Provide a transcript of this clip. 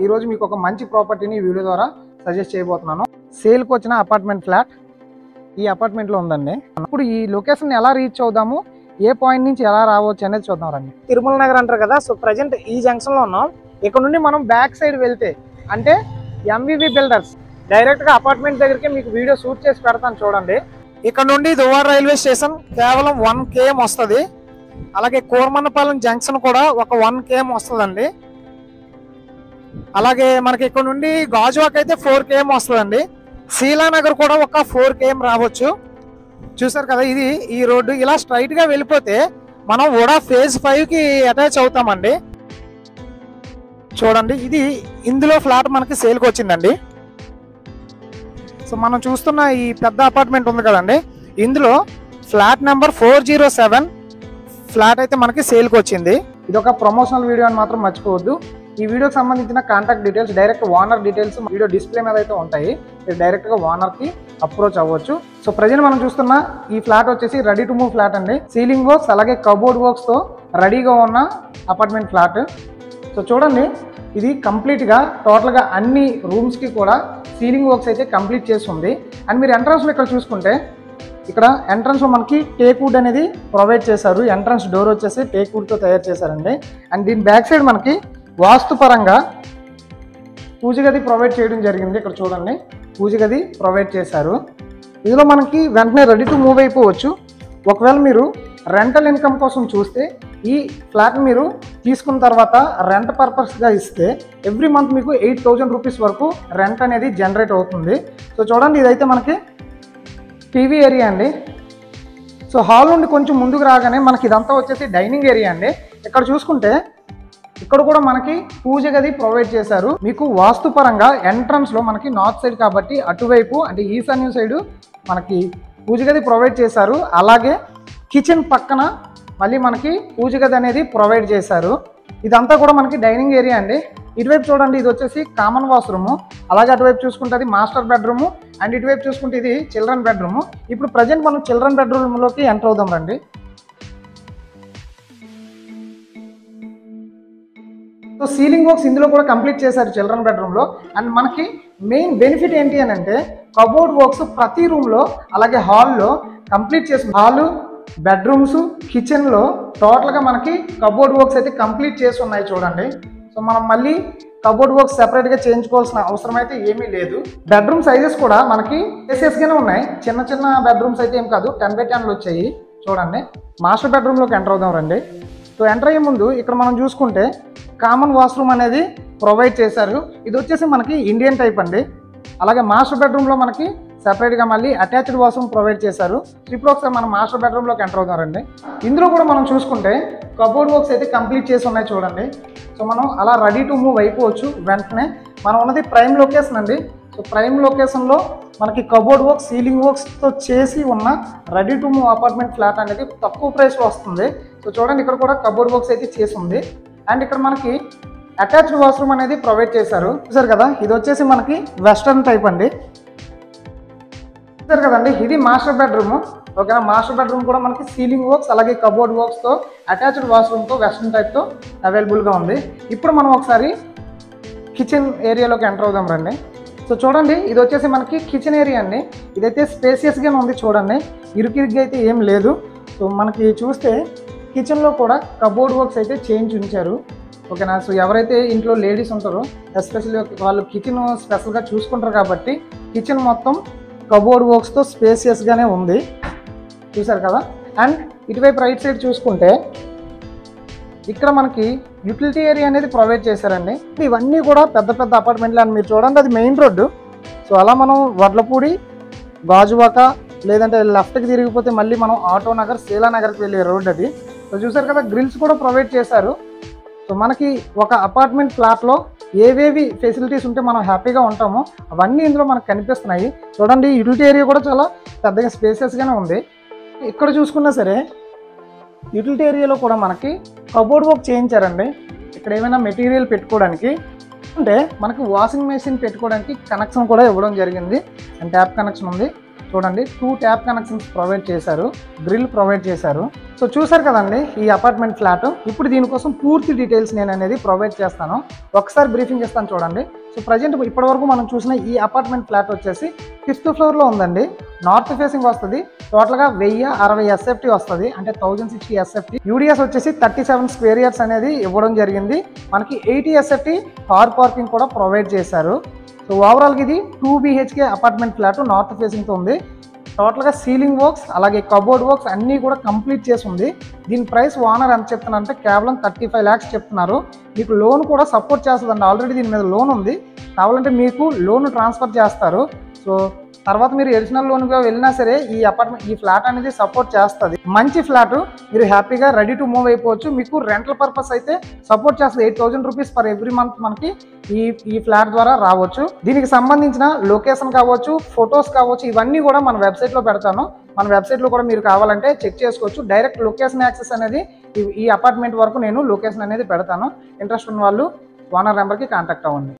ఈ రోజు మీకు ఒక మంచి ప్రాపర్టీని ఈ వీడియో ద్వారా సజెస్ట్ చేయబోతున్నాను. సేల్కి వచ్చిన అపార్ట్మెంట్ ఫ్లాట్ ఈ అపార్ట్మెంట్లో ఉందండి. ఇప్పుడు ఈ లొకేషన్ ఎలా రీచ్ అవుదాము, ఏ పాయింట్ నుంచి ఎలా రావచ్చు అనేది చూద్దాం రండి. తిరుమల నగర్ అంటారు కదా, సో ప్రజెంట్ ఈ జంక్షన్లో ఉన్నాం. ఇక్కడ నుండి మనం బ్యాక్ సైడ్ వెళ్తే అంటే ఎంవివి బిల్డర్స్ డైరెక్ట్గా అపార్ట్మెంట్ దగ్గరికి మీకు వీడియో షూట్ చేసి పెడతాను చూడండి. ఇక్కడ నుండి దువ్వాడ రైల్వే స్టేషన్ కేవలం 1 km వస్తుంది. అలాగే కోరమన్నపాలెం జంక్షన్ కూడా ఒక 1 km వస్తుందండి. అలాగే మనకి ఇక్కడ నుండి గాజువాక్ అయితే 4 km వస్తుందండి. శీలానగర్ కూడా ఒక 4 km రావచ్చు. చూసారు కదా, ఇది ఈ రోడ్డు ఇలా స్ట్రైట్ గా వెళ్ళిపోతే మనం కూడా ఫేజ్ 5 కి అటాచ్ అవుతామండి. చూడండి, ఇది ఇందులో ఫ్లాట్ మనకి సేల్కి వచ్చిందండి. సో మనం చూస్తున్న ఈ పెద్ద అపార్ట్మెంట్ ఉంది కదండి, ఇందులో ఫ్లాట్ నెంబర్ 407 ఫ్లాట్ అయితే మనకి సేల్కి వచ్చింది. ఇది ఒక ప్రమోషనల్ వీడియో అని మాత్రం మర్చిపోవద్దు. ఈ వీడియోకి సంబంధించిన contact details, direct owner details video display మీద అయితే ఉంటాయి. మీరు డైరెక్ట్గా ఓనర్కి అప్రోచ్ అవ్వచ్చు. సో ప్రజెంట్ మనం చూస్తున్న ఈ ఫ్లాట్ వచ్చేసి రెడీ టు మూవ్ ఫ్లాట్ అండి. సీలింగ్ వర్క్స్ అలాగే కబోర్డ్ వర్క్స్తో రెడీగా ఉన్న అపార్ట్మెంట్ ఫ్లాట్. సో చూడండి, ఇది కంప్లీట్గా టోటల్గా అన్ని రూమ్స్కి కూడా సీలింగ్ వర్క్స్ అయితే కంప్లీట్ చేసి ఉంది. అండ్ మీరు ఎంట్రన్స్లో ఇక్కడ చూసుకుంటే, ఇక్కడ ఎంట్రన్స్లో మనకి టేక్ వుడ్ అనేది ప్రొవైడ్ చేశారు. ఎంట్రన్స్ డోర్ వచ్చేసి టేక్ వుడ్తో తయారు చేశారండి. అండ్ దీని బ్యాక్ సైడ్ మనకి వాస్తుపరంగా పూజ గది ప్రొవైడ్ చేయడం జరిగింది. ఇక్కడ చూడండి, పూజ గది ప్రొవైడ్ చేశారు. ఇందులో మనకి వెంటనే రెడీ టు మూవ్ అయిపోవచ్చు. ఒకవేళ మీరు రెంటల్ ఇన్కమ్ కోసం చూస్తే ఈ ఫ్లాట్ని మీరు తీసుకున్న తర్వాత రెంట్ పర్పస్గా ఇస్తే ఎవ్రీ మంత్ మీకు 8,000 రూపీస్ వరకు రెంట్ అనేది జనరేట్ అవుతుంది. సో చూడండి, ఇదైతే మనకి టీవీ ఏరియా అండి. సో హాల్ నుండి కొంచెం ముందుకు రాగానే మనకి ఇదంతా వచ్చేసి డైనింగ్ ఏరియా అండి. ఇక్కడ చూసుకుంటే ఇక్కడ కూడా మనకి పూజ గది ప్రొవైడ్ చేశారు. మీకు వాస్తుపరంగా ఎంట్రన్స్లో మనకి నార్త్ సైడ్ కాబట్టి అటువైపు అంటే ఈశాన్యం సైడు మనకి పూజ గది ప్రొవైడ్ చేశారు. అలాగే కిచెన్ పక్కన మళ్ళీ మనకి పూజ గది అనేది ప్రొవైడ్ చేశారు. ఇదంతా కూడా మనకి డైనింగ్ ఏరియా అండి. ఇటువైపు చూడండి, ఇది వచ్చేసి కామన్ వాష్రూము. అలాగే అటువైపు చూసుకుంటే అది మాస్టర్ బెడ్రూము. అండ్ ఇటువైపు చూసుకుంటే ఇది చిల్డ్రన్ బెడ్రూము. ఇప్పుడు ప్రజెంట్ మనం చిల్డ్రన్ బెడ్రూమ్లోకి ఎంటర్ అవుదాం రండి. సో సీలింగ్ వర్క్స్ ఇందులో కూడా కంప్లీట్ చేశారు చిల్డ్రన్ బెడ్రూమ్లో. అండ్ మనకి మెయిన్ బెనిఫిట్ ఏంటి అని అంటే కబోర్డ్ వర్క్స్ ప్రతి రూమ్లో అలాగే హాల్లో కంప్లీట్ చేసి, హాలు, బెడ్రూమ్స్, కిచెన్లో టోటల్గా మనకి కబోర్డ్ వర్క్స్ అయితే కంప్లీట్ చేసి ఉన్నాయి చూడండి. సో మనం మళ్ళీ కబోర్డ్ వర్క్స్ సెపరేట్గా చేయించుకోవాల్సిన అవసరం అయితే ఏమీ లేదు. బెడ్రూమ్ సైజెస్ కూడా మనకి స్పేసియస్గానే ఉన్నాయి. చిన్న చిన్న బెడ్రూమ్స్ అయితే ఏం కాదు, 10x10 వచ్చాయి చూడండి. మాస్టర్ బెడ్రూమ్లోకి ఎంటర్ అవుదాం రండి. సో ఎంటర్ అయ్యే ముందు ఇక్కడ మనం చూసుకుంటే కామన్ వాష్రూమ్ అనేది ప్రొవైడ్ చేశారు. ఇది వచ్చేసి మనకి ఇండియన్ టైప్ అండి. అలాగే మాస్టర్ బెడ్రూమ్లో మనకి సెపరేట్గా మళ్ళీ అటాచ్డ్ వాష్రూమ్ ప్రొవైడ్ చేశారు. ఇప్పుడు ఒకసారి మనం మాస్టర్ బెడ్రూమ్లోకి ఎంటర్ అవుతాం రండి. ఇందులో కూడా మనం చూసుకుంటే కబోర్డ్ వర్క్స్ అయితే కంప్లీట్ చేసి ఉన్నాయి చూడండి. సో మనం అలా రెడీ టు మూవ్ అయిపోవచ్చు వెంటనే. మనం ఉన్నది ప్రైమ్ లొకేషన్ అండి. సో ప్రైమ్ లొకేషన్లో మనకి కబోర్డ్ వర్క్, సీలింగ్ వర్క్స్తో చేసి ఉన్న ready to move apartment flat అనేది తక్కువ ప్రైస్లో వస్తుంది. సో చూడండి, ఇక్కడ కూడా కబోర్డ్ వర్క్స్ అయితే చేసి ఉంది. అండ్ ఇక్కడ మనకి అటాచ్డ్ వాష్రూమ్ అనేది ప్రొవైడ్ చేశారు. చూసారు కదా, ఇది వచ్చేసి మనకి వెస్టర్న్ టైప్ అండి. చూసారు కదండి, ఇది మాస్టర్ బెడ్రూమ్. ఓకేనా, మాస్టర్ బెడ్రూమ్ కూడా మనకి సీలింగ్ వర్క్స్ అలాగే కబోర్డ్ వర్క్స్తో అటాచ్డ్ వాష్రూమ్తో వెస్టర్న్ టైప్తో అవైలబుల్గా ఉంది. ఇప్పుడు మనం ఒకసారి కిచెన్ ఏరియాలోకి ఎంటర్ అవుదాం రండి. సో చూడండి, ఇది వచ్చేసి మనకి కిచెన్ ఏరియా అండి. ఇదైతే స్పేసియస్గానే ఉంది చూడండి, ఇరుకిరుగ్గా అయితే ఏం లేదు. సో మనకి చూస్తే కిచెన్లో కూడా కబోర్డ్ వర్క్స్ అయితే చేయించి ఉంచారు. ఓకేనా, సో ఎవరైతే ఇంట్లో లేడీస్ ఉంటారో ఎస్పెషల్లీ వాళ్ళు కిచెన్ స్పెషల్గా చూసుకుంటారు కాబట్టి కిచెన్ మొత్తం కబోర్డ్ వర్క్స్తో స్పేసియస్గానే ఉంది. చూసారు కదా. అండ్ ఇటువైపు రైట్ సైడ్ చూసుకుంటే ఇక్కడ మనకి యూటిలిటీ ఏరియా అనేది ప్రొవైడ్ చేశారండి. ఇవన్నీ కూడా పెద్ద పెద్ద అపార్ట్మెంట్లు అని మీరు చూడండి, అది మెయిన్ రోడ్డు. సో అలా మనం వడ్లపూడి, గాజువాక లేదంటే లెఫ్ట్కి తిరిగిపోతే మళ్ళీ మనం ఆటో నగర్, శీలానగర్కి వెళ్ళే రోడ్ అది. సో చూసారు కదా, గ్రిల్స్ కూడా ప్రొవైడ్ చేశారు. సో మనకి ఒక అపార్ట్మెంట్ ఫ్లాట్లో ఏవేవి ఫెసిలిటీస్ ఉంటే మనం హ్యాపీగా ఉంటామో అవన్నీ ఇందులో మనకు కనిపిస్తున్నాయి. చూడండి, యూటిలిటీ ఏరియా కూడా చాలా పెద్దగా స్పేసియస్గానే ఉంది. ఇక్కడ చూసుకున్నా సరే యూటిలిటీ ఏరియాలో కూడా మనకి కబోర్డ్ వర్క్ చేయించారండి. ఇక్కడ ఏమైనా మెటీరియల్ పెట్టుకోవడానికి అంటే మనకి వాషింగ్ మెషిన్ పెట్టుకోవడానికి కనెక్షన్ కూడా ఇవ్వడం జరిగింది. అండ్ ట్యాప్ కనెక్షన్ ఉంది. చూడండి 2 ట్యాప్ కనెక్షన్స్ ప్రొవైడ్ చేశారు, గ్రిల్ ప్రొవైడ్ చేశారు. సో చూసారు కదండి ఈ అపార్ట్మెంట్ ఫ్లాట్. ఇప్పుడు దీనికోసం పూర్తి డీటెయిల్స్ నేను అనేది ప్రొవైడ్ చేస్తాను. ఒకసారి బ్రీఫింగ్ ఇస్తాను చూడండి. సో ప్రజెంట్ ఇప్పటివరకు మనం చూసిన ఈ అపార్ట్మెంట్ ఫ్లాట్ వచ్చేసి 5th ఫ్లోర్లో ఉందండి. నార్త్ ఫేసింగ్ వస్తుంది. టోటల్గా 1060 ఎస్ఎఫ్టీ వస్తుంది, అంటే 1060 ఎస్ఎఫ్టీ. యూడిఎస్ వచ్చేసి 37 స్క్వేర్ యార్డ్స్ అనేది ఇవ్వడం జరిగింది. మనకి 80 ఎస్ఎఫ్టీ కార్ పార్కింగ్ కూడా ప్రొవైడ్ చేశారు. సో ఓవరాల్గా ఇది 2 BHK అపార్ట్మెంట్ ఫ్లాట్ నార్త్ ఫేసింగ్తో ఉంది. టోటల్గా సీలింగ్ వర్క్స్ అలాగే కబోర్డ్ వర్క్స్ అన్నీ కూడా కంప్లీట్ చేసి ఉంది. దీని ప్రైస్ ఓనర్ ఎంత చెప్తున్నారంటే కేవలం 35 lakhs చెప్తున్నారు. మీకు లోన్ కూడా సపోర్ట్ చేస్తుందండి. ఆల్రెడీ దీని మీద లోన్ ఉంది. కావాలంటే మీకు లోన్ ట్రాన్స్ఫర్ చేస్తారు. సో తర్వాత మీరు ఎడిషనల్ లోన్గా వెళ్ళినా సరే ఈ ఫ్లాట్ అనేది సపోర్ట్ చేస్తుంది. మంచి ఫ్లాట్, మీరు హ్యాపీగా రెడీ టు మూవ్ అయిపోవచ్చు. మీకు రెంటల్ పర్పస్ అయితే సపోర్ట్ చేస్తుంది. 8,000 రూపీస్ పర్ ఎవ్రీ మంత్ మనకి ఈ ఫ్లాట్ ద్వారా రావచ్చు. దీనికి సంబంధించిన లొకేషన్ కావచ్చు, ఫొటోస్ కావచ్చు, ఇవన్నీ కూడా మన వెబ్సైట్లో పెడతాను. మన వెబ్సైట్లో కూడా మీరు కావాలంటే చెక్ చేసుకోవచ్చు. డైరెక్ట్ లొకేషన్ యాక్సెస్ అనేది ఈ అపార్ట్మెంట్ వరకు నేను లొకేషన్ అనేది పెడతాను. ఇంట్రెస్ట్ ఉన్న వాళ్ళు ఓనర్ నెంబర్కి కాంటాక్ట్ అవ్వండి.